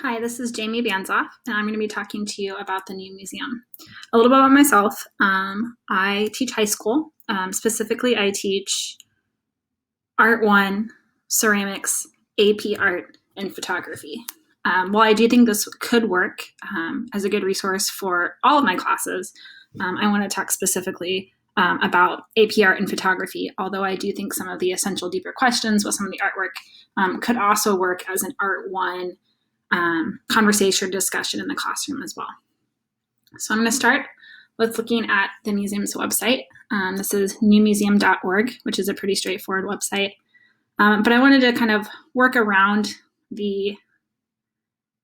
Hi, this is Jamie Banzoff, and I'm going to be talking to you about the new museum. A little bit about myself. I teach high school. Specifically, I teach Art 1, ceramics, AP art, and photography. While I do think this could work as a good resource for all of my classes, I want to talk specifically about AP art and photography, although I do think some of the essential deeper questions with some of the artwork could also work as an Art 1 conversation or discussion in the classroom as well. So I'm going to start with looking at the museum's website. This is newmuseum.org, which is a pretty straightforward website. But I wanted to kind of work around the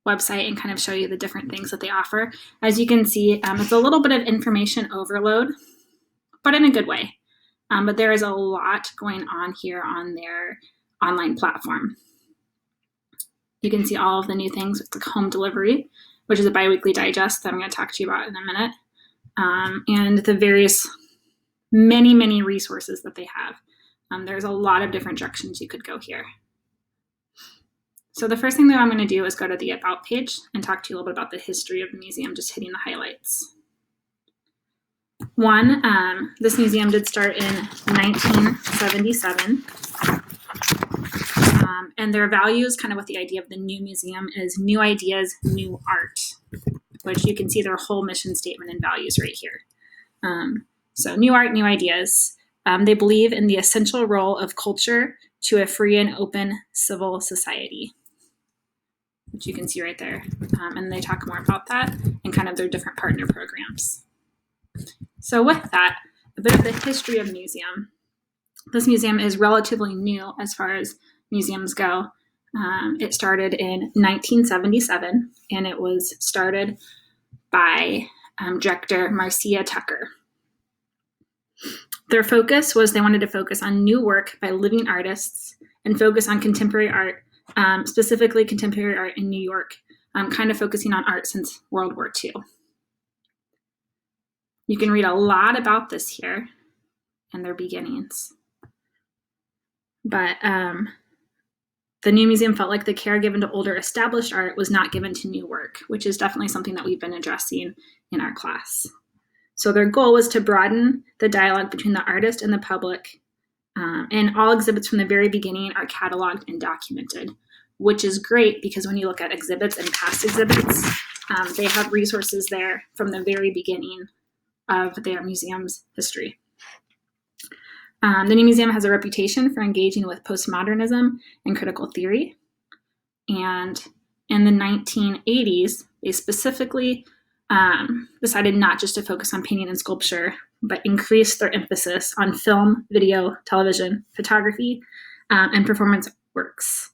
website and kind of show you the different things that they offer. As you can see, it's a little bit of information overload, but in a good way. But there is a lot going on here on their online platform. You can see all of the new things with the home delivery, which is a biweekly digest that I'm going to talk to you about in a minute, and the various many resources that they have. There's a lot of different directions you could go here. So the first thing that I'm going to do is go to the About page and talk to you a little bit about the history of the museum, just hitting the highlights. One, this museum did start in 1977. And their values, kind of what the idea of the new museum is: new ideas, new art, which you can see their whole mission statement and values right here. So new art, new ideas. They believe in the essential role of culture to a free and open civil society, which you can see right there. And they talk more about that and kind of their different partner programs. So with that, a bit of the history of the museum. This museum is relatively new as far as museums go. It started in 1977, and it was started by director Marcia Tucker. Their focus was they wanted to focus on new work by living artists and focus on contemporary art, specifically contemporary art in New York, kind of focusing on art since World War II. You can read a lot about this here and their beginnings. But the new museum felt like the care given to older established art was not given to new work, which is definitely something that we've been addressing in our class. So their goal was to broaden the dialogue between the artist and the public, and all exhibits from the very beginning are cataloged and documented, which is great because when you look at exhibits and past exhibits, they have resources there from the very beginning of their museum's history. The new museum has a reputation for engaging with postmodernism and critical theory. And in the 1980s, they specifically decided not just to focus on painting and sculpture, but increase their emphasis on film, video, television, photography, and performance works.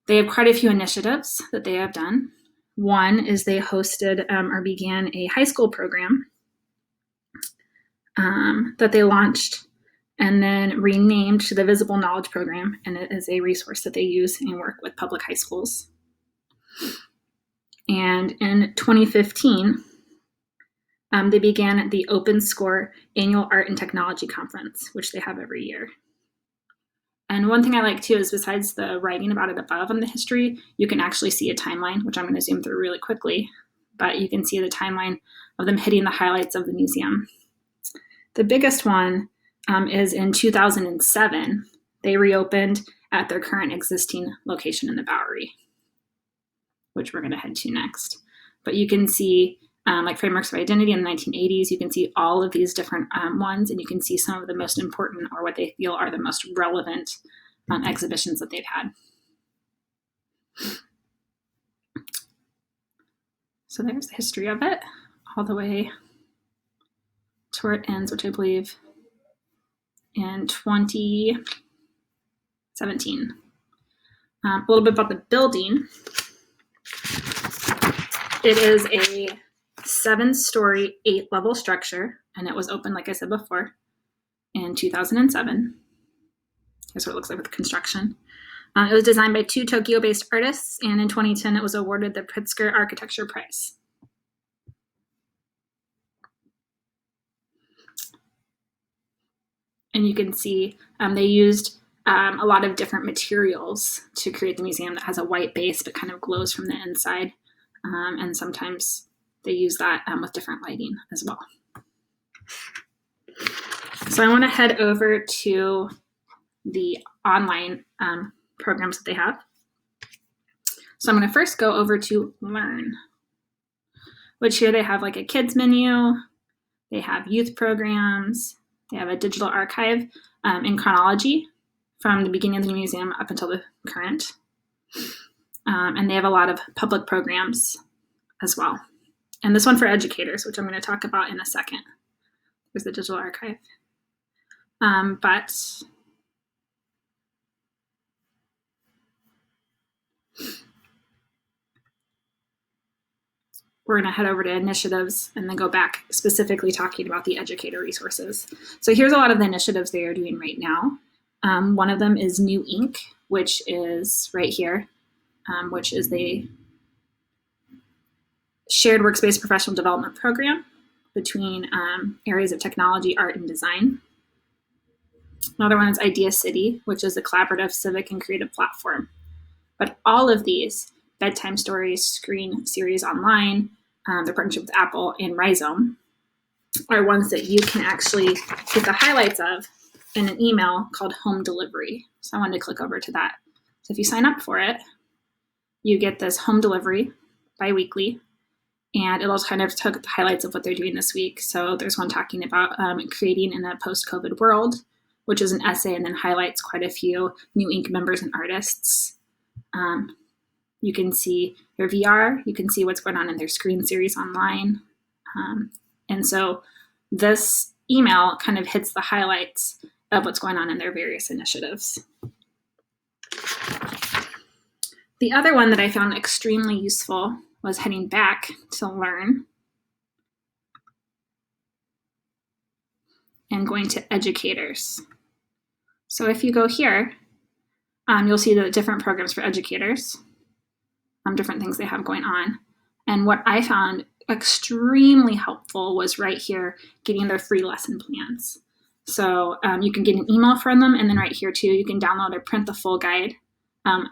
They have quite a few initiatives that they have done. One is they hosted or began a high school program that they launched and then renamed to the Visible Knowledge Program, and it is a resource that they use and work with public high schools. And in 2015, they began the Open Score Annual Art and Technology Conference, which they have every year. And one thing I like too is besides the writing about it above in the history, you can actually see a timeline, which I'm going to zoom through really quickly, but you can see the timeline of them hitting the highlights of the museum. The biggest one is in 2007. They reopened at their current existing location in the Bowery, which we're going to head to next. But you can see like frameworks of identity in the 1980s. You can see all of these different ones, and you can see some of the most important or what they feel are the most relevant exhibitions that they've had. So there's the history of it all the way to where it ends, which I believe in 2017. A little bit about the building. It is a 7-story, 8-level structure, and it was opened, like I said before, in 2007. Here's what it looks like with construction. It was designed by 2 Tokyo-based artists, and in 2010, it was awarded the Pritzker Architecture Prize. And you can see they used a lot of different materials to create the museum that has a white base but kind of glows from the inside. And sometimes they use that with different lighting as well. So I want to head over to the online programs that they have. So I'm going to first go over to Learn, which here they have like a kids menu, they have youth programs, they have a digital archive in chronology from the beginning of the museum up until the current. And they have a lot of public programs as well. And this one for educators, which I'm going to talk about in a second. There's the digital archive. But we're going to head over to initiatives and then go back specifically talking about the educator resources. So here's a lot of the initiatives they are doing right now. One of them is New Ink, which is right here, which is the shared workspace professional development program between areas of technology, art, and design. Another one is Idea City, which is a collaborative civic and creative platform. But all of these, bedtime stories, screen series online, the partnership with Apple, and Rhizome, are ones that you can actually get the highlights of in an email called Home Delivery. So I wanted to click over to that. So if you sign up for it, you get this home delivery bi-weekly, and it'll kind of take the highlights of what they're doing this week. So there's one talking about creating in a post-COVID world, which is an essay and then highlights quite a few New Ink members and artists. You can see their VR, you can see what's going on in their screen series online. And so this email kind of hits the highlights of what's going on in their various initiatives. The other one that I found extremely useful was heading back to Learn and going to Educators. So if you go here, you'll see the different programs for educators, different things they have going on. And what I found extremely helpful was right here, getting their free lesson plans. So you can get an email from them, and then right here too, you can download or print the full guide.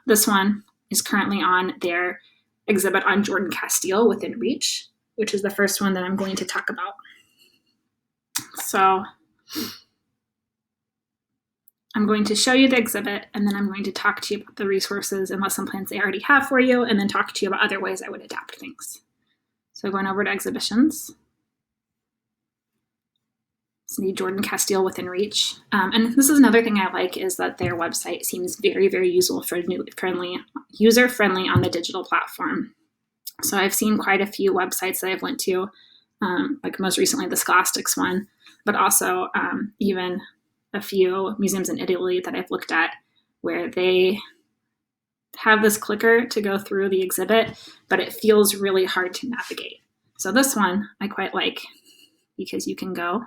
This one is currently on their exhibit on Jordan Castile Within Reach, which is the first one that I'm going to talk about. So I'm going to show you the exhibit, and then I'm going to talk to you about the resources and lesson plans they already have for you, and then talk to you about other ways I would adapt things. So going over to exhibitions. So the Jordan Castile Within Reach. And this is another thing I like, is that their website seems very, very user-friendly on the digital platform. So I've seen quite a few websites that I've went to, like most recently the Scholastics one, but also even a few museums in Italy that I've looked at where they have this clicker to go through the exhibit, but it feels really hard to navigate. So this one I quite like, because you can go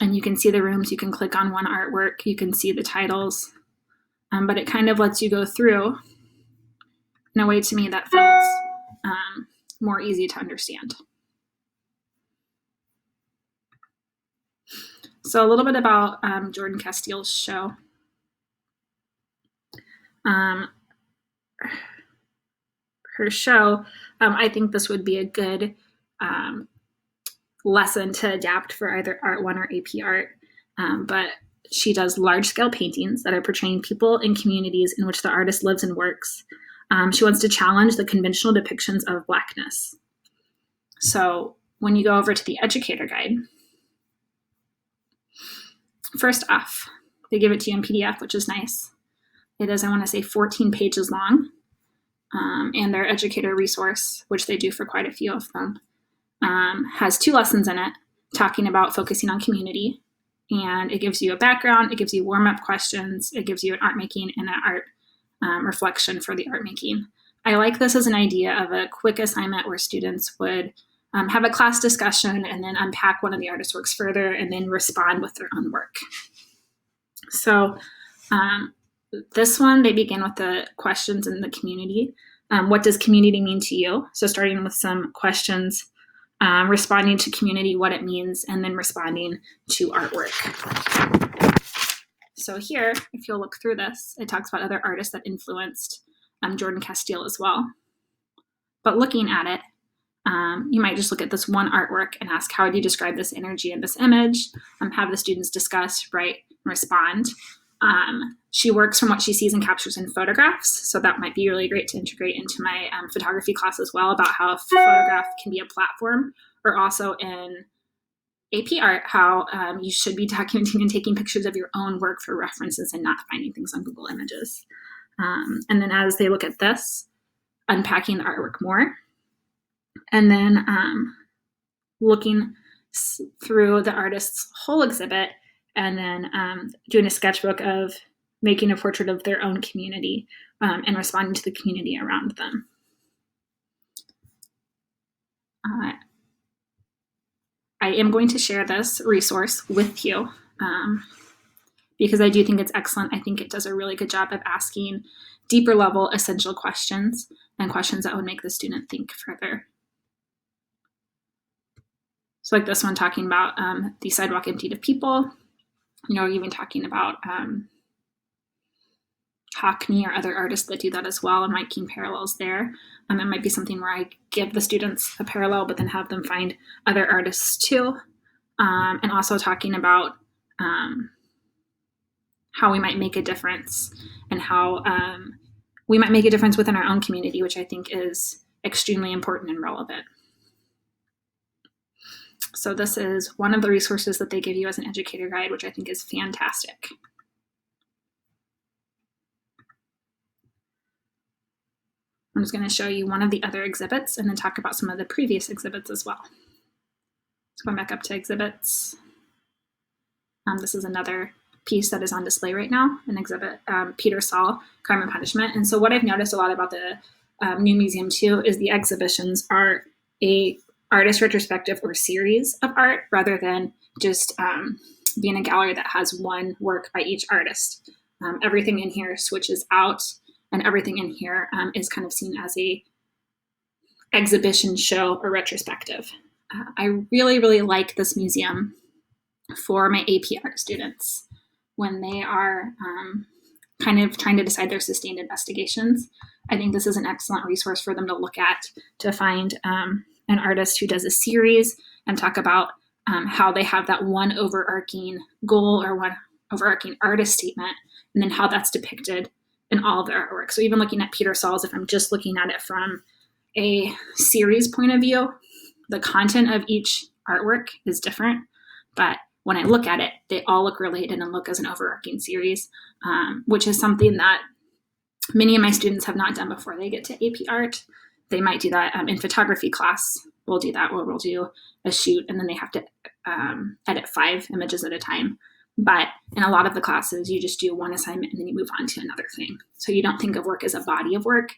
and you can see the rooms, you can click on one artwork, you can see the titles, but it kind of lets you go through in a way to me that felt more easy to understand. So a little bit about Jordan Castile's show. Her show, I think this would be a good lesson to adapt for either Art 1 or AP Art, but she does large-scale paintings that are portraying people and communities in which the artist lives and works. She wants to challenge the conventional depictions of Blackness. So when you go over to the Educator Guide, first off, they give it to you in PDF, which is nice. It is, I want to say, 14 pages long, and their educator resource, which they do for quite a few of them, has 2 lessons in it, talking about focusing on community, and it gives you a background, it gives you warm-up questions, it gives you an art making and an art reflection for the art making. I like this as an idea of a quick assignment where students would have a class discussion and then unpack one of the artist's works further and then respond with their own work. So this one, they begin with the questions in the community. What does community mean to you? So starting with some questions, responding to community, what it means, and then responding to artwork. So here, if you'll look through this, it talks about other artists that influenced Jordan Castile as well. But looking at it, you might just look at this one artwork and ask, how would you describe this energy in this image? Have the students discuss, write, and respond. She works from what she sees and captures in photographs, so that might be really great to integrate into my photography class as well, about how a photograph can be a platform, or also in AP Art, how you should be documenting and taking pictures of your own work for references and not finding things on Google Images. And then as they look at this, unpacking the artwork more, and then looking through the artist's whole exhibit, and then doing a sketchbook of making a portrait of their own community and responding to the community around them. I am going to share this resource with you because I do think it's excellent. I think it does a really good job of asking deeper level essential questions and questions that would make the student think further. So like this one, talking about the sidewalk emptied of people, even talking about Hockney or other artists that do that as well, and making parallels there. It might be something where I give the students a parallel, but then have them find other artists too. And also talking about how we might make a difference, and how we might make a difference within our own community, which I think is extremely important and relevant. So this is one of the resources that they give you as an educator guide, which I think is fantastic. I'm just going to show you one of the other exhibits and then talk about some of the previous exhibits as well. So going back up to exhibits. This is another piece that is on display right now, an exhibit, Peter Saul, Crime and Punishment. And so what I've noticed a lot about the new museum too is the exhibitions are a artist retrospective or series of art, rather than just being a gallery that has one work by each artist. Everything in here switches out, and everything in here is kind of seen as a exhibition show or retrospective. I really, really like this museum for my AP Art students when they are kind of trying to decide their sustained investigations. I think this is an excellent resource for them to look at, to find an artist who does a series and talk about how they have that one overarching goal or one overarching artist statement, and then how that's depicted in all of their artwork. So even looking at Peter Saul's, if I'm just looking at it from a series point of view, the content of each artwork is different, but when I look at it, they all look related and look as an overarching series, which is something that many of my students have not done before they get to AP Art. They might do that in photography class. We'll do that where we'll do a shoot and then they have to edit 5 images at a time. But in a lot of the classes, you just do one assignment and then you move on to another thing. So you don't think of work as a body of work.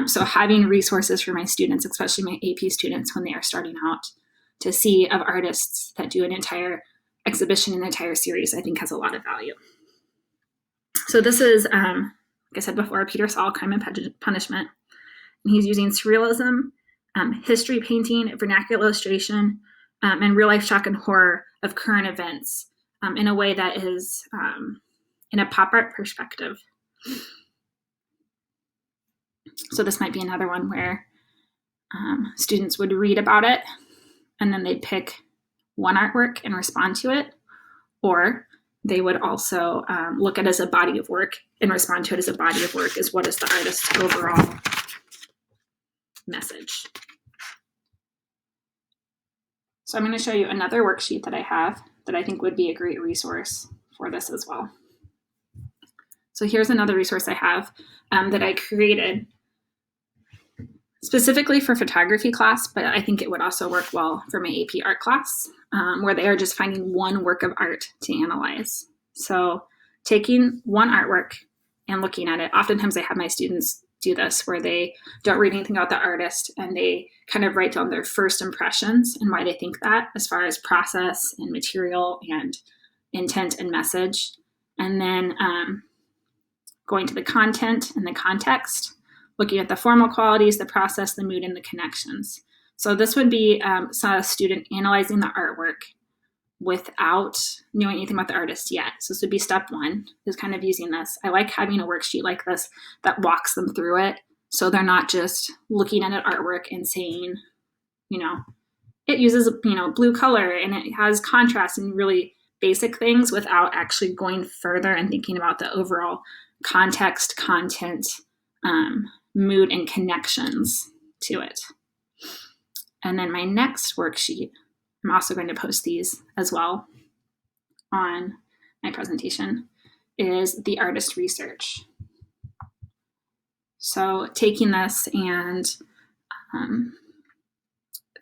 So having resources for my students, especially my AP students when they are starting out, to see of artists that do an entire exhibition, an entire series, I think has a lot of value. So this is, like I said before, Peter Saul, Crime and Punishment. And he's using surrealism, history painting, vernacular illustration, and real-life shock and horror of current events in a way that is in a pop art perspective. So this might be another one where students would read about it and then they'd pick one artwork and respond to it, or they would also look at it as a body of work and respond to it as a body of work, is what is the artist's overall message. So I'm going to show you another worksheet that I have that I think would be a great resource for this as well. So here's another resource I have that I created specifically for photography class, but I think it would also work well for my AP Art class, where they are just finding one work of art to analyze. So taking one artwork and looking at it. Oftentimes I have my students do this where they don't read anything about the artist and they kind of write down their first impressions and why they think that, as far as process and material and intent and message. And then going to the content and the context, looking at the formal qualities, the process, the mood, and the connections. So this would be a student analyzing the artwork, without knowing anything about the artist yet. So this would be step one, is kind of using this. I like having a worksheet like this that walks them through it, so they're not just looking at an artwork and saying, it uses, blue color and it has contrast and really basic things, without actually going further and thinking about the overall context, content, mood, and connections to it. And then my next worksheet, I'm also going to post these as well on my presentation, is the artist research. So taking this and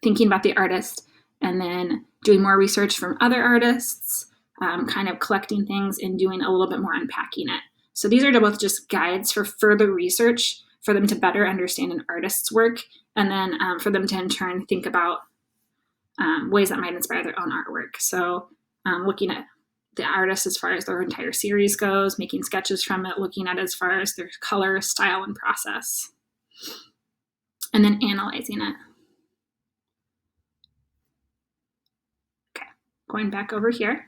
thinking about the artist, and then doing more research from other artists, kind of collecting things and doing a little bit more unpacking it. So these are both just guides for further research for them to better understand an artist's work, and then for them to in turn think about ways that might inspire their own artwork. So looking at the artist as far as their entire series goes, making sketches from it, looking at it as far as their color, style, and process, and then analyzing it. Okay, going back over here.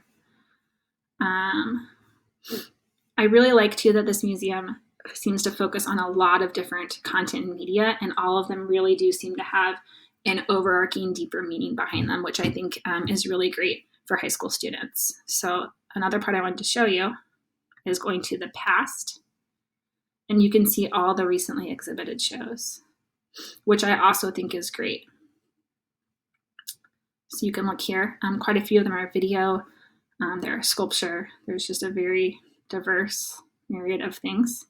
I really like too that this museum seems to focus on a lot of different content and media, and all of them really do seem to have an overarching, deeper meaning behind them, which I think is really great for high school students. So another part I wanted to show you is going to the past, and you can see all the recently exhibited shows, which I also think is great. So you can look here. Quite a few of them are video. There are sculpture. There's just a very diverse myriad of things.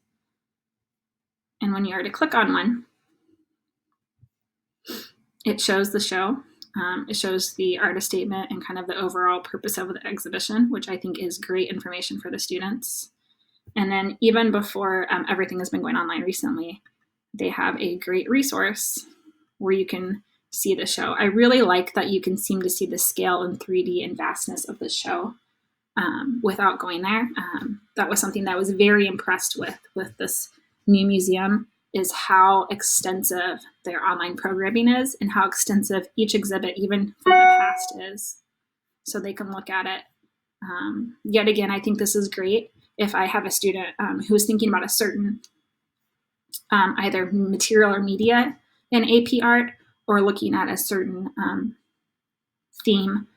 And when you are to click on one, it shows the show. It shows the artist statement and kind of the overall purpose of the exhibition, which I think is great information for the students. And then even before everything has been going online recently, they have a great resource where you can see the show. I really like that you can seem to see the scale and 3D and vastness of the show without going there. That was something that I was very impressed with this new museum, is how extensive their online programming is and how extensive each exhibit, even from the past, is. So they can look at it. Yet again, I think this is great if I have a student who is thinking about a certain either material or media in AP art, or looking at a certain theme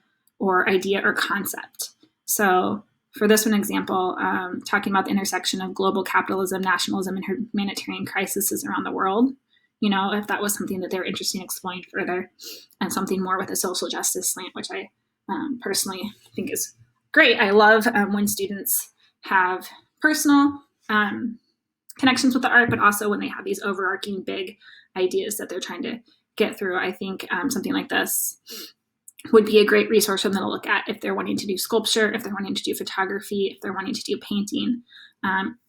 or idea or concept. So for this one example, talking about the intersection of global capitalism, nationalism, and humanitarian crises around the world, if that was something that they were interested in exploring further, and something more with a social justice slant, which I personally think is great. I love when students have personal connections with the art, but also when they have these overarching big ideas that they're trying to get through. I think something like this would be a great resource for them to look at if they're wanting to do sculpture, if they're wanting to do photography, if they're wanting to do painting.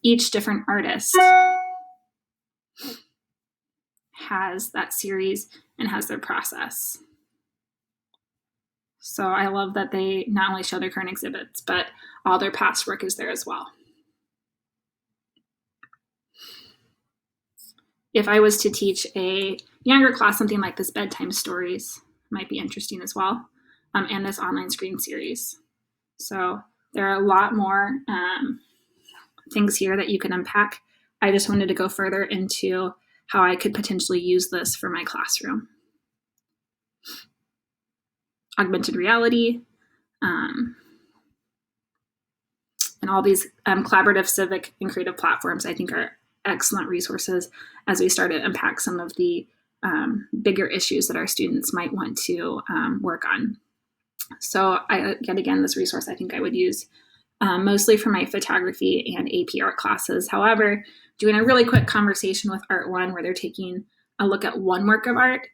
Each different artist has that series and has their process. So I love that they not only show their current exhibits, but all their past work is there as well. If I was to teach a younger class something like this, bedtime stories might be interesting as well, and this online screen series. So there are a lot more things here that you can unpack. I just wanted to go further into how I could potentially use this for my classroom. Augmented reality, and all these collaborative, civic, and creative platforms I think are excellent resources as we start to unpack some of the bigger issues that our students might want to work on. So yet again, this resource I think I would use mostly for my photography and AP art classes. However, doing a really quick conversation with Art One where they're taking a look at one work of art,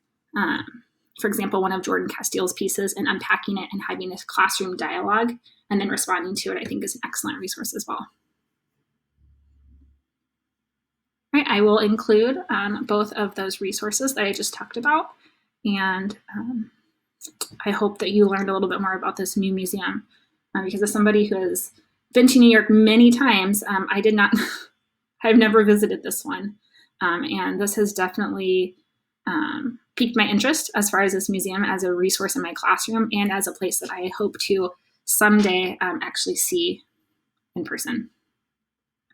for example, one of Jordan Casteel's pieces, and unpacking it and having a classroom dialogue and then responding to it, I think is an excellent resource as well. All right, I will include both of those resources that I just talked about, and I hope that you learned a little bit more about this new museum, because as somebody who has been to New York many times, I've never visited this one, and this has definitely piqued my interest as far as this museum as a resource in my classroom and as a place that I hope to someday actually see in person.